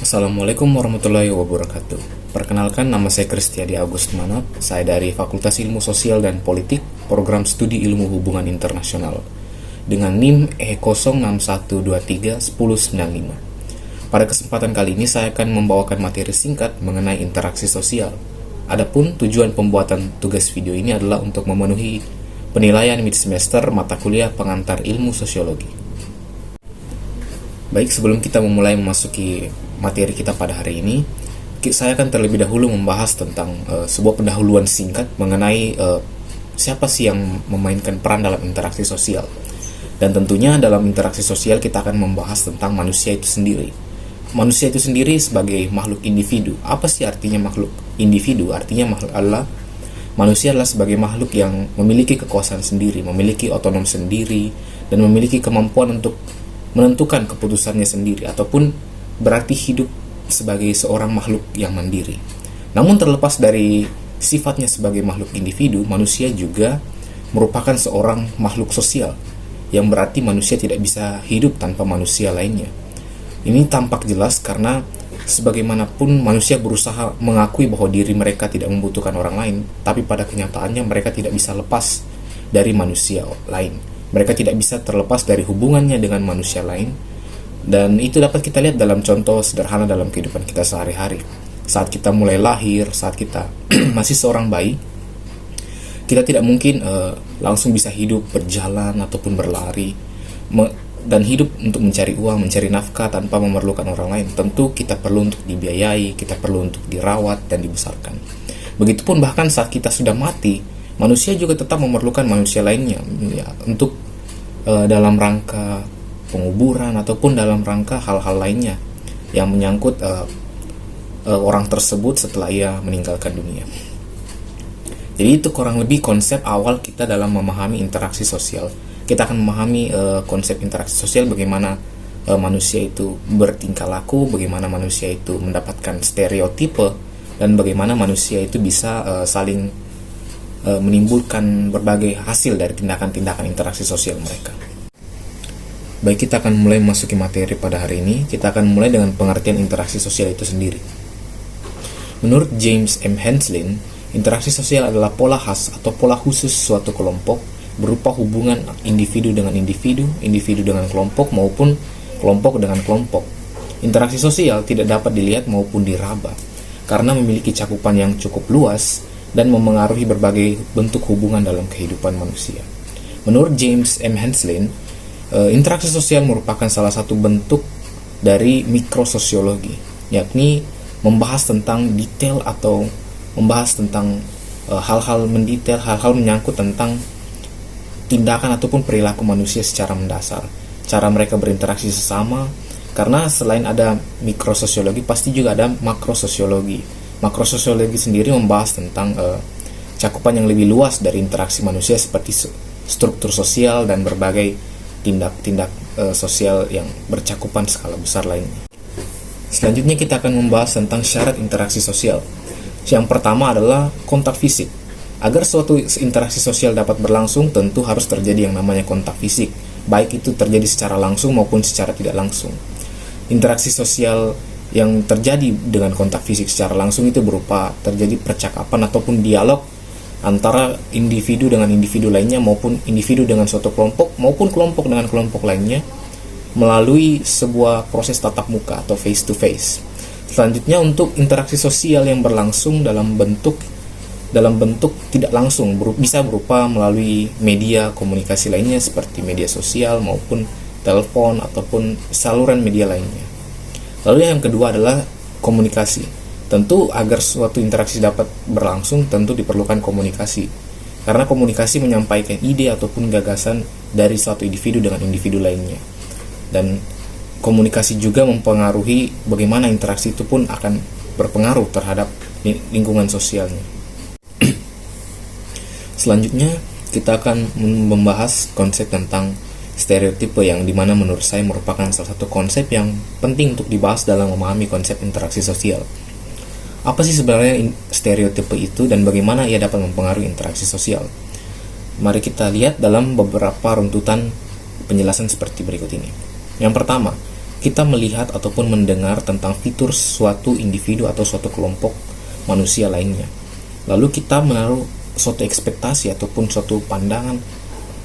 Assalamualaikum warahmatullahi wabarakatuh. Perkenalkan, nama saya Kristiadi Agus Manap. Saya dari Fakultas Ilmu Sosial dan Politik, Program Studi Ilmu Hubungan Internasional, dengan NIM E061231095. Pada kesempatan kali ini saya akan membawakan materi singkat mengenai interaksi sosial. Adapun tujuan pembuatan tugas video ini adalah untuk memenuhi penilaian mid semester mata kuliah pengantar ilmu sosiologi. Baik, sebelum kita memulai memasuki materi kita pada hari ini, saya akan terlebih dahulu membahas tentang sebuah pendahuluan singkat mengenai siapa sih yang memainkan peran dalam interaksi sosial. Dan tentunya dalam interaksi sosial kita akan membahas tentang manusia itu sendiri. Manusia itu sendiri sebagai makhluk individu. Apa sih artinya makhluk individu? Artinya manusia adalah sebagai makhluk yang memiliki kekuasaan sendiri, memiliki otonom sendiri, dan memiliki kemampuan untuk menentukan keputusannya sendiri, ataupun berarti hidup sebagai seorang makhluk yang mandiri. Namun terlepas dari sifatnya sebagai makhluk individu, manusia juga merupakan seorang makhluk sosial, yang berarti manusia tidak bisa hidup tanpa manusia lainnya. Ini tampak jelas karena sebagaimanapun manusia berusaha mengakui bahwa diri mereka tidak membutuhkan orang lain, tapi pada kenyataannya mereka tidak bisa lepas dari manusia lain. Mereka tidak bisa terlepas dari hubungannya dengan manusia lain. Dan itu dapat kita lihat dalam contoh sederhana dalam kehidupan kita sehari-hari. Saat kita mulai lahir, saat kita masih seorang bayi, kita tidak mungkin langsung bisa hidup, berjalan, ataupun berlari, dan hidup untuk mencari uang, mencari nafkah tanpa memerlukan orang lain. Tentu kita perlu untuk dibiayai, kita perlu untuk dirawat dan dibesarkan. Begitupun bahkan saat kita sudah mati, manusia juga tetap memerlukan manusia lainnya, ya, untuk dalam rangka penguburan ataupun dalam rangka hal-hal lainnya yang menyangkut orang tersebut setelah ia meninggalkan dunia. Jadi itu kurang lebih konsep awal kita dalam memahami interaksi sosial. Kita akan memahami konsep interaksi sosial, bagaimana manusia itu bertingkah laku, bagaimana manusia itu mendapatkan stereotipe, dan bagaimana manusia itu bisa saling menimbulkan berbagai hasil dari tindakan-tindakan interaksi sosial mereka. Baik, kita akan mulai memasuki materi pada hari ini. Kita akan mulai dengan pengertian interaksi sosial itu sendiri. Menurut James M. Henslin, interaksi sosial adalah pola khas atau pola khusus suatu kelompok berupa hubungan individu dengan individu, individu dengan kelompok, maupun kelompok dengan kelompok. Interaksi sosial tidak dapat dilihat maupun diraba karena memiliki cakupan yang cukup luas dan memengaruhi berbagai bentuk hubungan dalam kehidupan manusia. Menurut James M. Henslin, interaksi sosial merupakan salah satu bentuk dari mikrososiologi, yakni membahas tentang detail atau membahas tentang hal-hal mendetail, hal-hal menyangkut tentang tindakan ataupun perilaku manusia secara mendasar, cara mereka berinteraksi sesama. Karena selain ada mikrososiologi, pasti juga ada makrososiologi. Makrososiologi sendiri membahas tentang cakupan yang lebih luas dari interaksi manusia seperti struktur sosial dan berbagai tindak-tindak sosial yang bercakupan skala besar lainnya. Selanjutnya kita akan membahas tentang syarat interaksi sosial. Yang pertama adalah kontak fisik. Agar suatu interaksi sosial dapat berlangsung, tentu harus terjadi yang namanya kontak fisik, baik itu terjadi secara langsung maupun secara tidak langsung. Interaksi sosial yang terjadi dengan kontak fisik secara langsung itu berupa terjadi percakapan ataupun dialog antara individu dengan individu lainnya, maupun individu dengan suatu kelompok, maupun kelompok dengan kelompok lainnya, melalui sebuah proses tatap muka atau face to face. Selanjutnya, untuk interaksi sosial yang berlangsung dalam bentuk tidak langsung, bisa berupa melalui media komunikasi lainnya seperti media sosial maupun telepon ataupun saluran media lainnya. Lalu yang kedua adalah komunikasi. Tentu agar suatu interaksi dapat berlangsung, tentu diperlukan komunikasi. Karena komunikasi menyampaikan ide ataupun gagasan dari suatu individu dengan individu lainnya. Dan komunikasi juga mempengaruhi bagaimana interaksi itu pun akan berpengaruh terhadap lingkungan sosialnya. Selanjutnya, kita akan membahas konsep tentang stereotipe, yang dimana menurut saya merupakan salah satu konsep yang penting untuk dibahas dalam memahami konsep interaksi sosial. Apa sih sebenarnya stereotipe itu dan bagaimana ia dapat mempengaruhi interaksi sosial? Mari kita lihat dalam beberapa runtutan penjelasan seperti berikut ini. Yang pertama, kita melihat ataupun mendengar tentang fitur suatu individu atau suatu kelompok manusia lainnya. Lalu kita menaruh suatu ekspektasi ataupun suatu pandangan,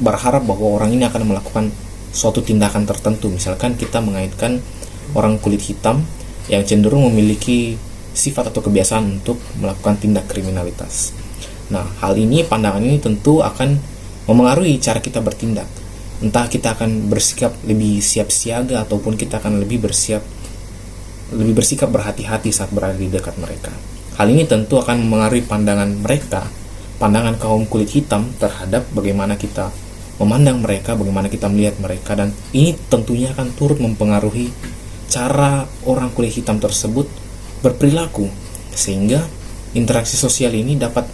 berharap bahwa orang ini akan melakukan suatu tindakan tertentu. Misalkan kita mengaitkan orang kulit hitam yang cenderung memiliki sifat atau kebiasaan untuk melakukan tindak kriminalitas. Nah, hal ini, pandangan ini tentu akan memengaruhi cara kita bertindak. Entah kita akan bersikap lebih siap siaga ataupun kita akan lebih bersikap berhati-hati saat berada di dekat mereka. Hal ini tentu akan memengaruhi pandangan mereka, pandangan kaum kulit hitam terhadap bagaimana kita memandang mereka, bagaimana kita melihat mereka, dan ini tentunya akan turut mempengaruhi cara orang kulit hitam tersebut berperilaku, sehingga interaksi sosial ini dapat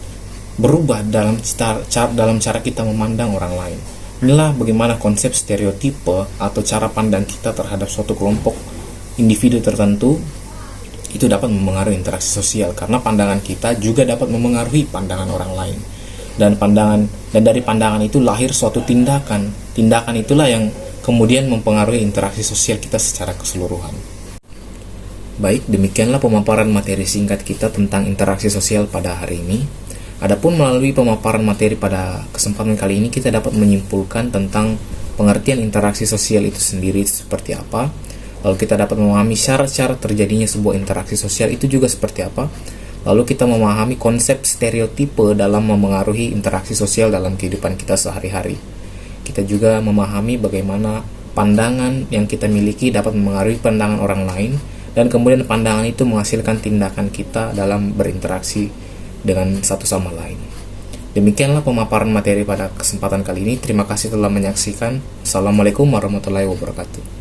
berubah dalam cara kita memandang orang lain. Inilah bagaimana konsep stereotipe atau cara pandang kita terhadap suatu kelompok individu tertentu itu dapat memengaruhi interaksi sosial, karena pandangan kita juga dapat memengaruhi pandangan orang lain. Dan dari pandangan itu lahir suatu tindakan. Tindakan itulah yang kemudian mempengaruhi interaksi sosial kita secara keseluruhan. Baik, demikianlah pemaparan materi singkat kita tentang interaksi sosial pada hari ini. Adapun melalui pemaparan materi pada kesempatan kali ini, kita dapat menyimpulkan tentang pengertian interaksi sosial itu sendiri seperti apa. Lalu kita dapat memahami syarat-syarat terjadinya sebuah interaksi sosial itu juga seperti apa. Lalu kita memahami konsep stereotipe dalam memengaruhi interaksi sosial dalam kehidupan kita sehari-hari. Kita juga memahami bagaimana pandangan yang kita miliki dapat memengaruhi pandangan orang lain, dan kemudian pandangan itu menghasilkan tindakan kita dalam berinteraksi dengan satu sama lain. Demikianlah pemaparan materi pada kesempatan kali ini. Terima kasih telah menyaksikan. Assalamualaikum warahmatullahi wabarakatuh.